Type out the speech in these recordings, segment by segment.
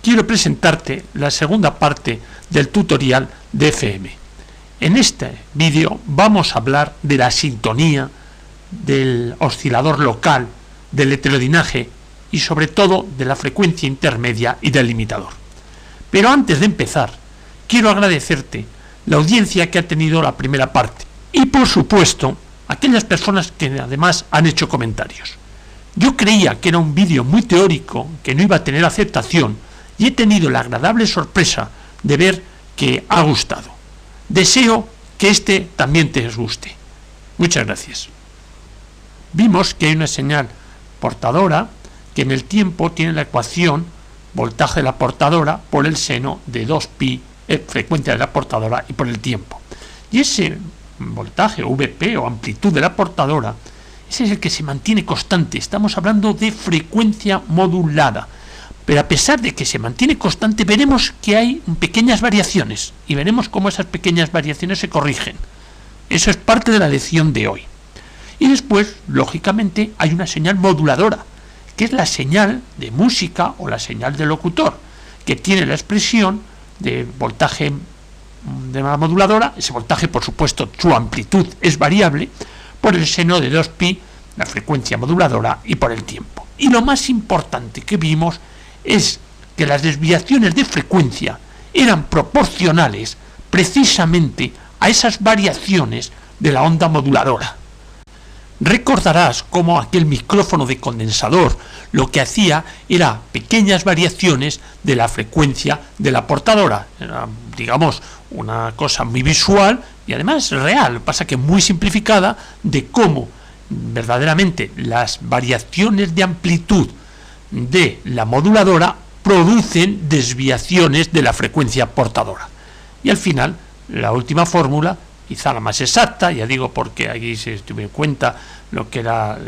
quiero presentarte la segunda parte del tutorial de FM. En este vídeo vamos a hablar de la sintonía, del oscilador local, del heterodinaje y sobre todo de la frecuencia intermedia y del limitador. Pero antes de empezar, quiero agradecerte la audiencia que ha tenido la primera parte y por supuesto aquellas personas que además han hecho comentarios. Yo creía que era un vídeo muy teórico, que no iba a tener aceptación, y he tenido la agradable sorpresa de ver que ha gustado. Deseo que este también te guste. Muchas gracias. Vimos que hay una señal portadora que en el tiempo tiene la ecuación voltaje de la portadora por el seno de 2pi, frecuencia de la portadora, y por el tiempo. Y ese voltaje, Vp o amplitud de la portadora, ese es el que se mantiene constante. Estamos hablando de frecuencia modulada. Pero a pesar de que se mantiene constante, veremos que hay pequeñas variaciones y veremos cómo esas pequeñas variaciones se corrigen. Eso es parte de la lección de hoy. Y después, lógicamente, hay una señal moduladora, que es la señal de música o la señal de locutor, que tiene la expresión de voltaje de la moduladora. Ese voltaje, por supuesto, su amplitud es variable por el seno de 2pi, la frecuencia moduladora, y por el tiempo. Y lo más importante que vimos es que las desviaciones de frecuencia eran proporcionales precisamente a esas variaciones de la onda moduladora. Recordarás cómo aquel micrófono de condensador lo que hacía era pequeñas variaciones de la frecuencia de la portadora. Era, digamos, una cosa muy visual y además real, pasa que muy simplificada, de cómo verdaderamente las variaciones de amplitud de la moduladora producen desviaciones de la frecuencia portadora. Y al final, la última fórmula, quizá la más exacta, ya digo porque aquí se tuvo en cuenta lo que era,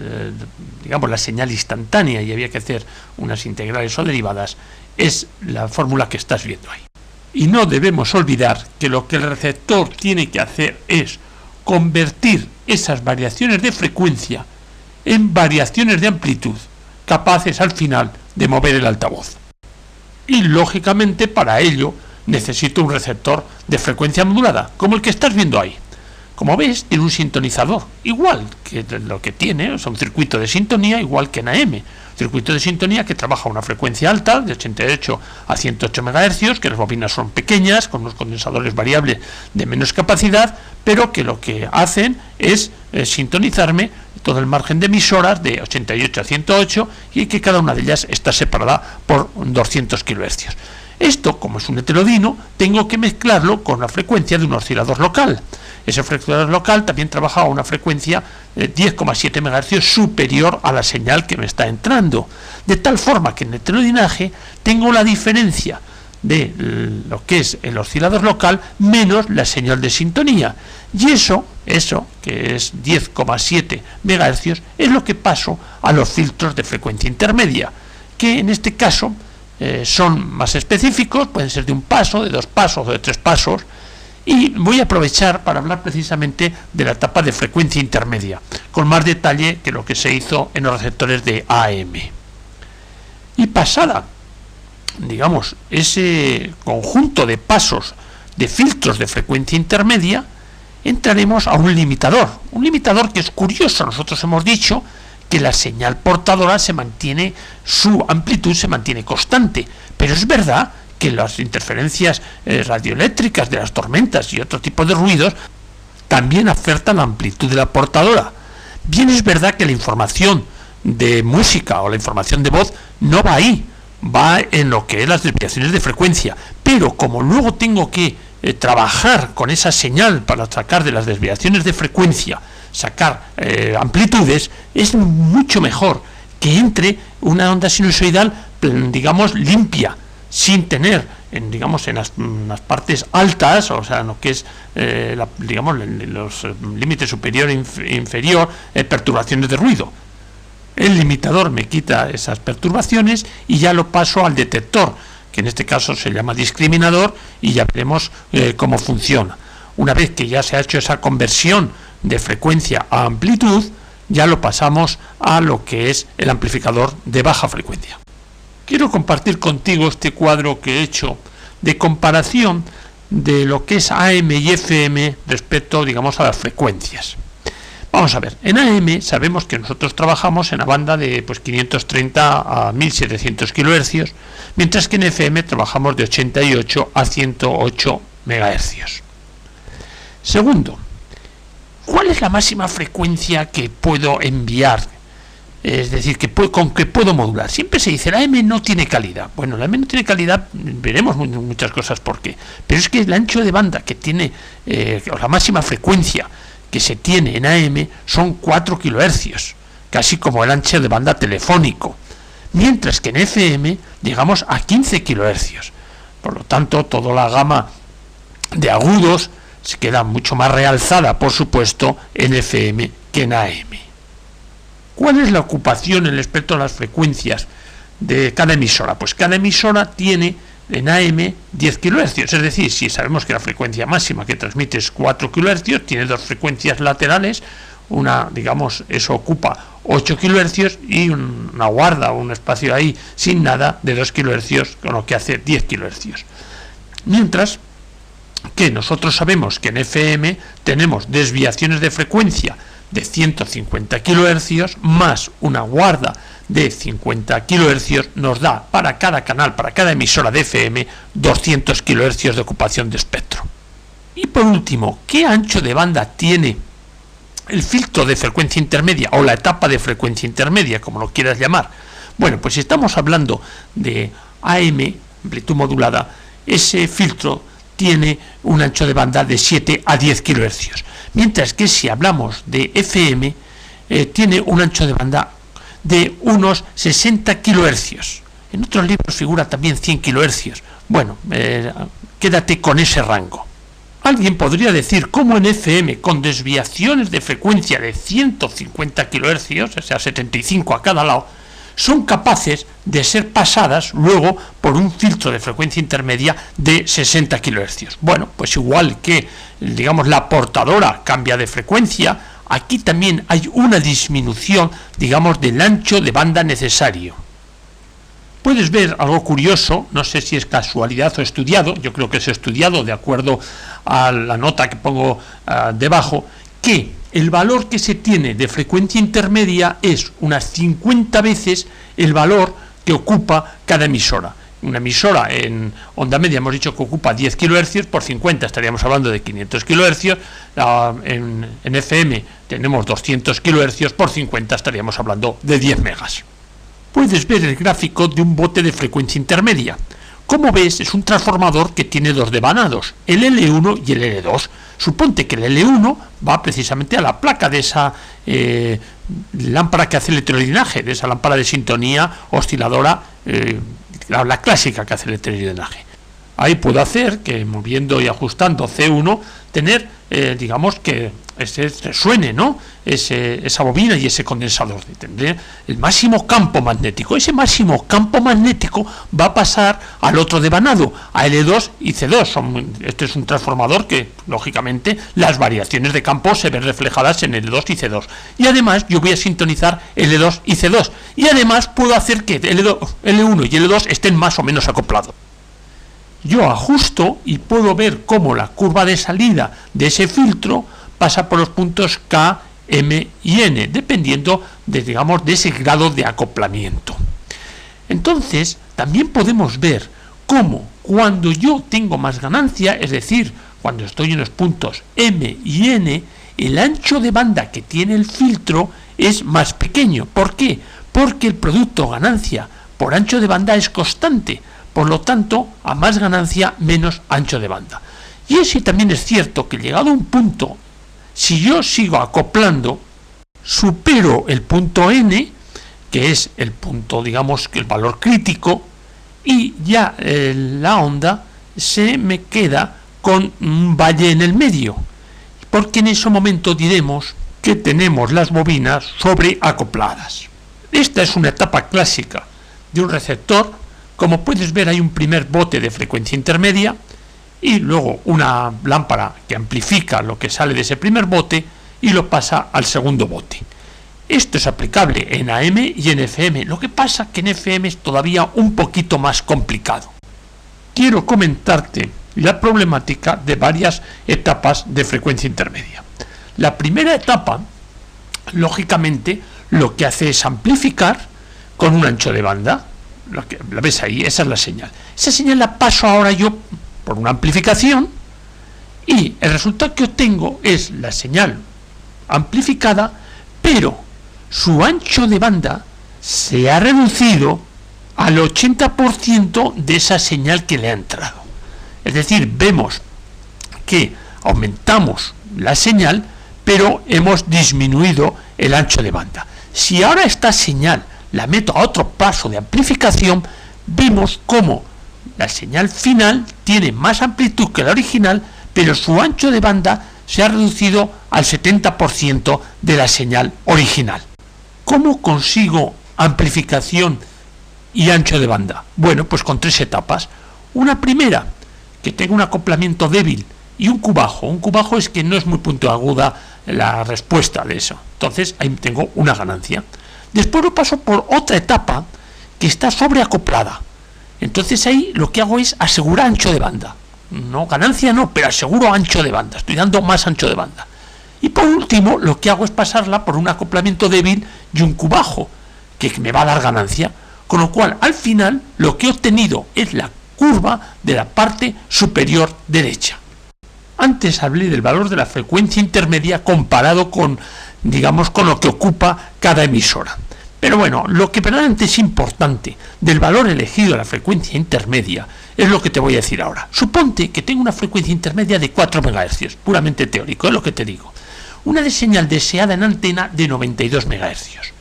digamos, la señal instantánea y había que hacer unas integrales o derivadas, es la fórmula que estás viendo ahí. Y no debemos olvidar que lo que el receptor tiene que hacer es convertir esas variaciones de frecuencia en variaciones de amplitud, capaces al final de mover el altavoz. Y lógicamente para ello necesito un receptor de frecuencia modulada, como el que estás viendo ahí. Como ves, tiene un sintonizador, igual que lo que tiene, es un circuito de sintonía igual que en AM. Circuito de sintonía que trabaja a una frecuencia alta, de 88 a 108 MHz, que las bobinas son pequeñas, con unos condensadores variables de menos capacidad, pero que lo que hacen es sintonizarme todo el margen de emisoras de 88 a 108 y que cada una de ellas está separada por 200 kHz. Esto, como es un heterodino, tengo que mezclarlo con la frecuencia de un oscilador local. Ese oscilador local también trabaja a una frecuencia de 10,7 MHz superior a la señal que me está entrando. De tal forma que en heterodinaje tengo la diferencia de lo que es el oscilador local menos la señal de sintonía. Y eso que es 10,7 MHz, es lo que paso a los filtros de frecuencia intermedia, que en este caso son más específicos, pueden ser de un paso, de 2 pasos o de 3 pasos, y voy a aprovechar para hablar precisamente de la etapa de frecuencia intermedia, con más detalle que lo que se hizo en los receptores de AM. Y pasada, digamos, ese conjunto de pasos de filtros de frecuencia intermedia, entraremos a un limitador que es curioso. Nosotros hemos dicho que la señal portadora se mantiene, su amplitud se mantiene constante, pero es verdad que las interferencias radioeléctricas de las tormentas y otro tipo de ruidos también afectan la amplitud de la portadora. Bien, es verdad que la información de música o la información de voz no va ahí, va en lo que es las desviaciones de frecuencia, pero como luego tengo que trabajar con esa señal para sacar de las desviaciones de frecuencia, sacar amplitudes, es mucho mejor que entre una onda sinusoidal, digamos, limpia, sin tener, digamos, en las partes altas, o sea, en lo que es, digamos, los límites superior e inferior, perturbaciones de ruido. El limitador me quita esas perturbaciones y ya lo paso al detector, que en este caso se llama discriminador, y ya veremos cómo funciona. Una vez que ya se ha hecho esa conversión de frecuencia a amplitud, ya lo pasamos a lo que es el amplificador de baja frecuencia. quiero compartir contigo este cuadro que he hecho de comparación de lo que es AM y FM respecto, digamos, a las frecuencias. Vamos a ver, en AM sabemos que nosotros trabajamos en la banda de 530 a 1700 kHz, mientras que en FM trabajamos de 88 a 108 MHz. Segundo, ¿cuál es la máxima frecuencia que puedo enviar? Es decir, con que puedo modular. Siempre se dice, la AM no tiene calidad. Bueno, la AM no tiene calidad, veremos muchas cosas por qué. Pero es que el ancho de banda que tiene, la máxima frecuencia que se tiene en AM son 4 kHz, casi como el ancho de banda telefónico, mientras que en FM llegamos a 15 kHz. Por lo tanto, toda la gama de agudos se queda mucho más realzada, por supuesto, en FM que en AM. ¿Cuál es la ocupación en respecto a las frecuencias de cada emisora? Pues cada emisora tiene en AM 10 kHz, es decir, si sabemos que la frecuencia máxima que transmite es 4 kHz, tiene dos frecuencias laterales, una, digamos, eso ocupa 8 kHz y una guarda, un espacio ahí sin nada de 2 kHz, con lo que hace 10 kHz. Mientras que nosotros sabemos que en FM tenemos desviaciones de frecuencia de 150 kHz más una guarda de 50 kHz, nos da para cada canal, para cada emisora de FM, 200 kHz de ocupación de espectro. Y por último, ¿qué ancho de banda tiene el filtro de frecuencia intermedia o la etapa de frecuencia intermedia, como lo quieras llamar? Bueno, pues si estamos hablando de AM, amplitud modulada, ese filtro tiene un ancho de banda de 7 a 10 kHz, mientras que si hablamos de FM, tiene un ancho de banda de unos 60 kHz. En otros libros figura también 100 kHz. Bueno, quédate con ese rango. Alguien podría decir cómo en FM, con desviaciones de frecuencia de 150 kHz, o sea, 75 a cada lado, son capaces de ser pasadas luego por un filtro de frecuencia intermedia de 60 kHz. Bueno, pues igual que, digamos, la portadora cambia de frecuencia, aquí también hay una disminución, digamos, del ancho de banda necesario. Puedes ver algo curioso, no sé si es casualidad o estudiado, yo creo que es estudiado de acuerdo a la nota que pongo debajo, que el valor que se tiene de frecuencia intermedia es unas 50 veces el valor que ocupa cada emisora. Una emisora en onda media hemos dicho que ocupa 10 kHz, por 50 estaríamos hablando de 500 kHz, en FM tenemos 200 kHz, por 50 estaríamos hablando de 10 megas. Puedes ver el gráfico de un bote de frecuencia intermedia. Como ves, es un transformador que tiene dos devanados, el L1 y el L2. Suponte que el L1 va precisamente a la placa de esa lámpara que hace el electrodenaje, de esa lámpara de sintonía osciladora, la clásica que hace el electrodenaje. Ahí puedo hacer que, moviendo y ajustando C1, tener, digamos, que resuene, ¿no? Esa bobina y ese condensador. Tendré el máximo campo magnético. Ese máximo campo magnético va a pasar al otro devanado, a L2 y C2. Este es un transformador que, lógicamente, las variaciones de campo se ven reflejadas en L2 y C2. Y además, yo voy a sintonizar L2 y C2. Y además, puedo hacer que L1 y L2 estén más o menos acoplados. Yo ajusto y puedo ver cómo la curva de salida de ese filtro pasa por los puntos K, M y N, dependiendo de, digamos, de ese grado de acoplamiento. Entonces, también podemos ver cómo cuando yo tengo más ganancia, es decir, cuando estoy en los puntos M y N, el ancho de banda que tiene el filtro es más pequeño. ¿Por qué? Porque el producto ganancia por ancho de banda es constante. Por lo tanto, a más ganancia, menos ancho de banda. Y eso también es cierto que llegado a un punto, si yo sigo acoplando, supero el punto N, que es el punto, digamos, que el valor crítico, y ya la onda se me queda con un valle en el medio, porque en ese momento diremos que tenemos las bobinas sobreacopladas. Esta es una etapa clásica de un receptor. Como puedes ver, hay un primer bote de frecuencia intermedia y luego una lámpara que amplifica lo que sale de ese primer bote y lo pasa al segundo bote. Esto es aplicable en AM y en FM, lo que pasa que en FM es todavía un poquito más complicado. Quiero comentarte la problemática de varias etapas de frecuencia intermedia. La primera etapa, lógicamente, lo que hace es amplificar con un ancho de banda. ¿La ves ahí? Esa es la señal. Esa señal la paso ahora yo por una amplificación y el resultado que obtengo es la señal amplificada, pero su ancho de banda se ha reducido al 80% de esa señal que le ha entrado. Es decir, vemos que aumentamos la señal, pero hemos disminuido el ancho de banda. Si ahora esta señal la meto a otro paso de amplificación, vemos cómo la señal final tiene más amplitud que la original, pero su ancho de banda se ha reducido al 70% de la señal original. ¿Cómo consigo amplificación y ancho de banda? Bueno, pues con tres etapas. Una primera, que tenga un acoplamiento débil y un Q bajo. Un Q bajo es que no es muy puntiaguda la respuesta de eso. Entonces ahí tengo una ganancia. Después lo paso por otra etapa que está sobreacoplada. Entonces ahí lo que hago es asegurar ancho de banda. No, ganancia no, pero aseguro ancho de banda. Estoy dando más ancho de banda. Y por último, lo que hago es pasarla por un acoplamiento débil y un Q bajo, que me va a dar ganancia. Con lo cual, al final, lo que he obtenido es la curva de la parte superior derecha. Antes hablé del valor de la frecuencia intermedia comparado con, digamos, con lo que ocupa cada emisora. Pero bueno, lo que verdaderamente es importante del valor elegido de la frecuencia intermedia es lo que te voy a decir ahora. Suponte que tengo una frecuencia intermedia de 4 MHz, puramente teórico, es lo que te digo. Una de señal deseada en antena de 92 MHz.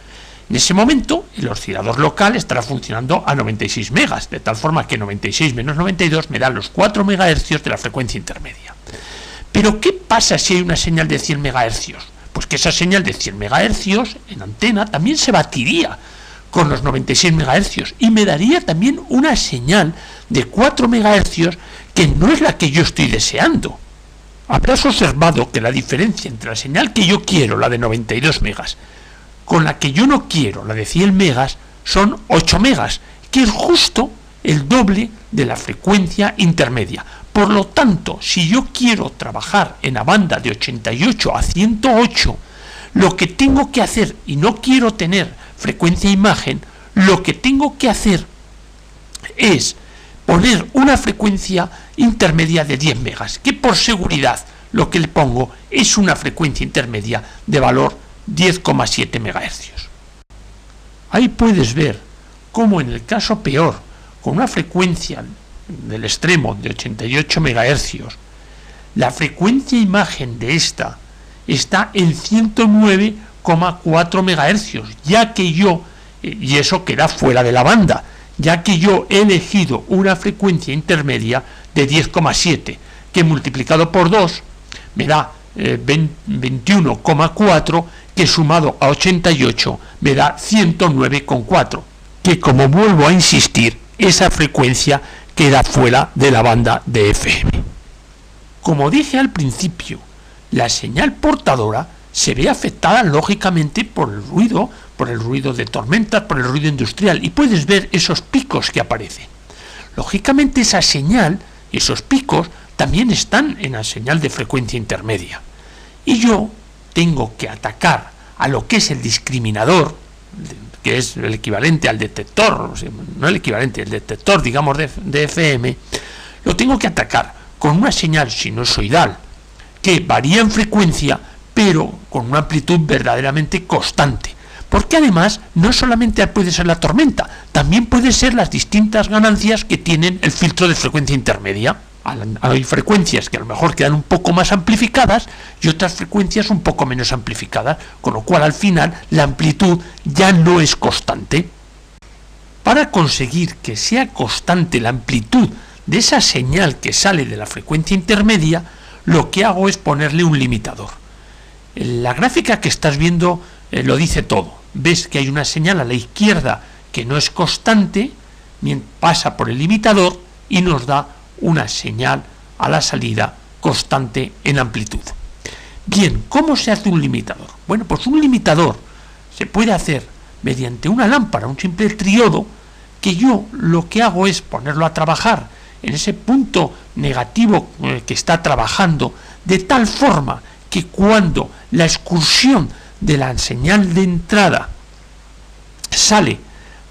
En ese momento, el oscilador local estará funcionando a 96 megas, de tal forma que 96 menos 92 me da los 4 MHz de la frecuencia intermedia. Pero, ¿qué pasa si hay una señal de 100 MHz? Pues que esa señal de 100 MHz en antena también se batiría con los 96 MHz y me daría también una señal de 4 MHz que no es la que yo estoy deseando. Habrás observado que la diferencia entre la señal que yo quiero, la de 92 megas, con la que yo no quiero, la de 100 megas, son 8 megas, que es justo el doble de la frecuencia intermedia. Por lo tanto, si yo quiero trabajar en la banda de 88 a 108, lo que tengo que hacer, y no quiero tener frecuencia imagen, lo que tengo que hacer es poner una frecuencia intermedia de 10 megas, que por seguridad lo que le pongo es una frecuencia intermedia de valor 10,7 MHz. Ahí puedes ver cómo en el caso peor, con una frecuencia del extremo de 88 MHz, la frecuencia imagen de esta está en 109,4 MHz, ya que yo, y eso queda fuera de la banda, ya que yo he elegido una frecuencia intermedia de 10,7, que multiplicado por 2 me da 21,4, que sumado a 88 me da 109,4, que, como vuelvo a insistir, esa frecuencia queda fuera de la banda de FM. Como dije al principio, la señal portadora se ve afectada lógicamente por el ruido de tormentas, por el ruido industrial, y puedes ver esos picos que aparecen. Lógicamente esa señal, esos picos, también están en la señal de frecuencia intermedia. Y yo tengo que atacar a lo que es el discriminador, que es el equivalente al detector, no el equivalente, el detector, digamos, de FM, lo tengo que atacar con una señal sinusoidal que varía en frecuencia, pero con una amplitud verdaderamente constante. Porque además no solamente puede ser la tormenta, también puede ser las distintas ganancias que tienen el filtro de frecuencia intermedia. Hay frecuencias que a lo mejor quedan un poco más amplificadas y otras frecuencias un poco menos amplificadas, con lo cual al final la amplitud ya no es constante. Para conseguir que sea constante la amplitud de esa señal que sale de la frecuencia intermedia, lo que hago es ponerle un limitador. La gráfica que estás viendo lo dice todo. Ves que hay una señal a la izquierda que no es constante, pasa por el limitador y nos da una señal a la salida constante en amplitud. Bien, ¿cómo se hace un limitador? Bueno, pues un limitador se puede hacer mediante una lámpara, un simple triodo, que yo lo que hago es ponerlo a trabajar en ese punto negativo que está trabajando, de tal forma que cuando la excursión de la señal de entrada sale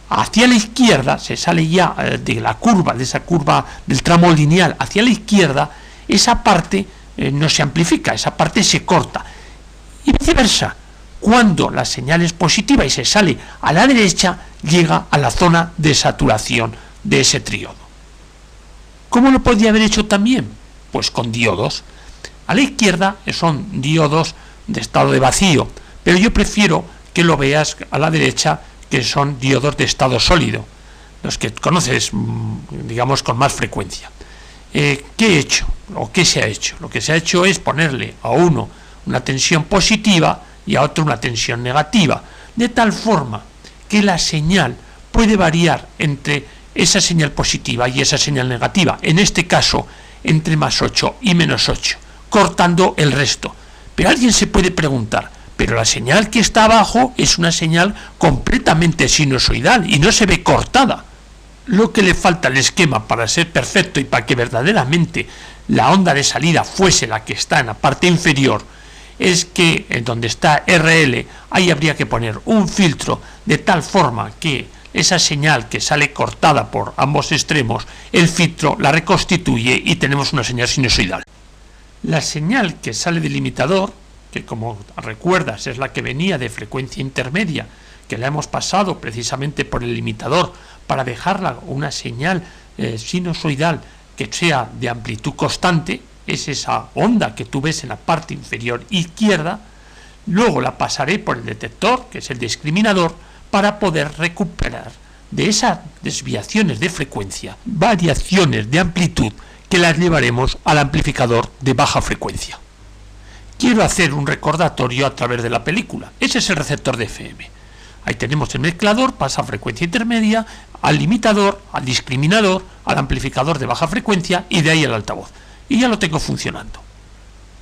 hacia la izquierda, se sale ya de la curva, de esa curva del tramo lineal hacia la izquierda, esa parte no se amplifica, esa parte se corta. Y viceversa, cuando la señal es positiva y se sale a la derecha, llega a la zona de saturación de ese triodo. ¿Cómo lo podría haber hecho también? Pues con diodos. A la izquierda son diodos de estado de vacío, pero yo prefiero que lo veas a la derecha, que son diodos de estado sólido, los que conoces, digamos, con más frecuencia. ¿Qué he hecho? ¿O qué se ha hecho? Lo que se ha hecho es ponerle a uno una tensión positiva y a otro una tensión negativa, de tal forma que la señal puede variar entre esa señal positiva y esa señal negativa, en este caso entre +8 y -8, cortando el resto. Pero alguien se puede preguntar, pero la señal que está abajo es una señal completamente sinusoidal y no se ve cortada. Lo que le falta al esquema para ser perfecto y para que verdaderamente la onda de salida fuese la que está en la parte inferior, es que en donde está RL, ahí habría que poner un filtro de tal forma que esa señal que sale cortada por ambos extremos, el filtro la reconstituye y tenemos una señal sinusoidal. La señal que sale del limitador, que como recuerdas es la que venía de frecuencia intermedia, que la hemos pasado precisamente por el limitador para dejarla una señal sinusoidal que sea de amplitud constante, es esa onda que tú ves en la parte inferior izquierda. Luego la pasaré por el detector, que es el discriminador, para poder recuperar de esas desviaciones de frecuencia variaciones de amplitud que las llevaremos al amplificador de baja frecuencia. Quiero hacer un recordatorio a través de la película. Ese es el receptor de FM. Ahí tenemos el mezclador, pasa a frecuencia intermedia, al limitador, al discriminador, al amplificador de baja frecuencia y de ahí al altavoz. Y ya lo tengo funcionando.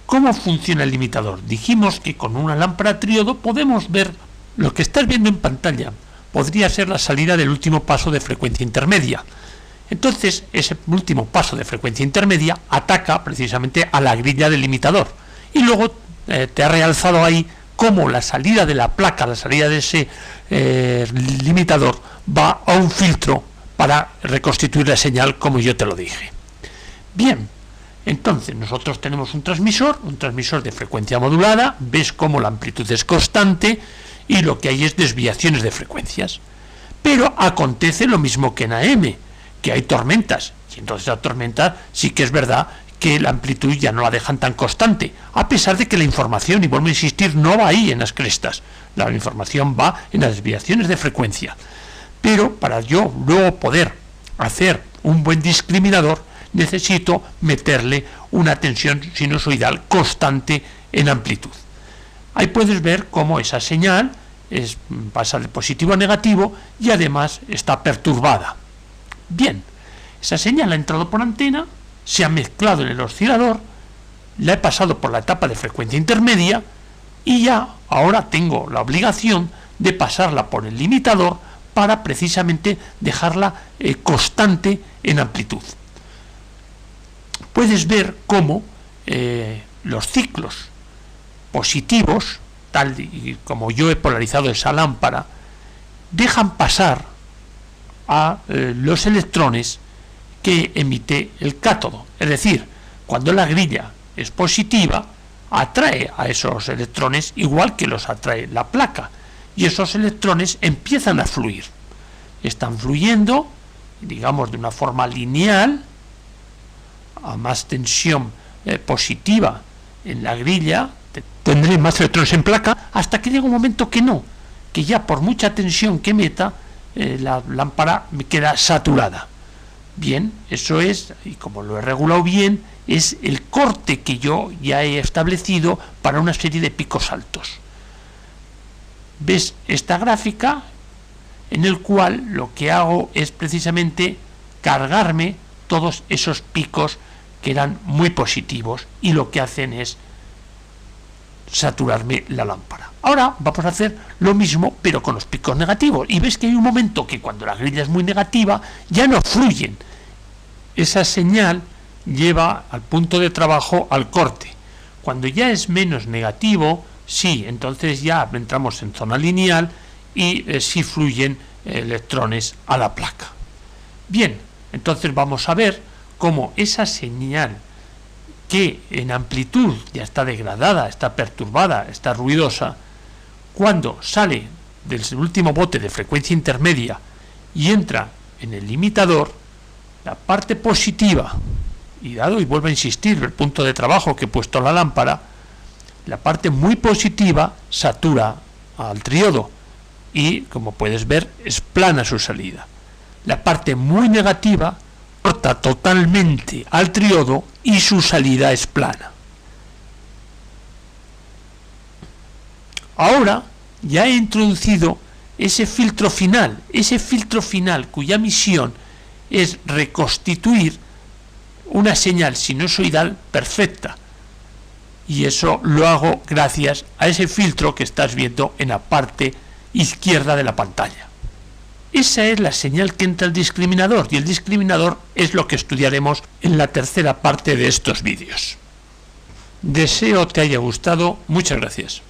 ¿Cómo funciona el limitador? Dijimos que con una lámpara triodo podemos ver lo que estás viendo en pantalla. Podría ser la salida del último paso de frecuencia intermedia. Entonces, ese último paso de frecuencia intermedia ataca precisamente a la grilla del limitador. Y luego te ha realzado ahí cómo la salida de la placa, la salida de ese limitador, va a un filtro para reconstituir la señal como yo te lo dije. Bien, entonces nosotros tenemos un transmisor de frecuencia modulada, ves cómo la amplitud es constante y lo que hay es desviaciones de frecuencias. Pero acontece lo mismo que en AM, que hay tormentas, y entonces la tormenta sí que es verdad que la amplitud ya no la dejan tan constante, a pesar de que la información, y vuelvo a insistir, no va ahí en las crestas, la información va en las desviaciones de frecuencia. Pero para yo luego poder hacer un buen discriminador, necesito meterle una tensión sinusoidal constante en amplitud. Ahí puedes ver cómo esa señal pasa de positivo a negativo y además está perturbada. Bien, esa señal ha entrado por antena, se ha mezclado en el oscilador, la he pasado por la etapa de frecuencia intermedia y ya ahora tengo la obligación de pasarla por el limitador para precisamente dejarla constante en amplitud. Puedes ver cómo los ciclos positivos, tal y como yo he polarizado esa lámpara, dejan pasar a los electrones que emite el cátodo. Es decir, cuando la grilla es positiva, atrae a esos electrones igual que los atrae la placa, y esos electrones empiezan a fluir. Están fluyendo, digamos, de una forma lineal, a más tensión positiva en la grilla, tendré más electrones en placa, hasta que llega un momento que no, que ya por mucha tensión que meta, la lámpara me queda saturada. Bien, eso es, y como lo he regulado bien, es el corte que yo ya he establecido para una serie de picos altos. ¿Ves esta gráfica? En el cual lo que hago es precisamente cargarme todos esos picos que eran muy positivos y lo que hacen es saturarme la lámpara. Ahora vamos a hacer lo mismo, pero con los picos negativos. Y ves que hay un momento que cuando la grilla es muy negativa, ya no fluyen. Esa señal lleva al punto de trabajo al corte. Cuando ya es menos negativo, sí, entonces ya entramos en zona lineal y sí fluyen electrones a la placa. Bien, entonces vamos a ver cómo esa señal que en amplitud ya está degradada, está perturbada, está ruidosa, cuando sale del último bote de frecuencia intermedia y entra en el limitador, la parte positiva, y dado y vuelvo a insistir el punto de trabajo que he puesto en la lámpara, la parte muy positiva satura al triodo y, como puedes ver, es plana su salida. La parte muy negativa corta totalmente al triodo y su salida es plana. Ahora ya he introducido ese filtro final cuya misión es reconstituir una señal sinusoidal perfecta, y eso lo hago gracias a ese filtro que estás viendo en la parte izquierda de la pantalla. Esa es la señal que entra al discriminador, y el discriminador es lo que estudiaremos en la tercera parte de estos vídeos. Deseo te haya gustado. Muchas gracias.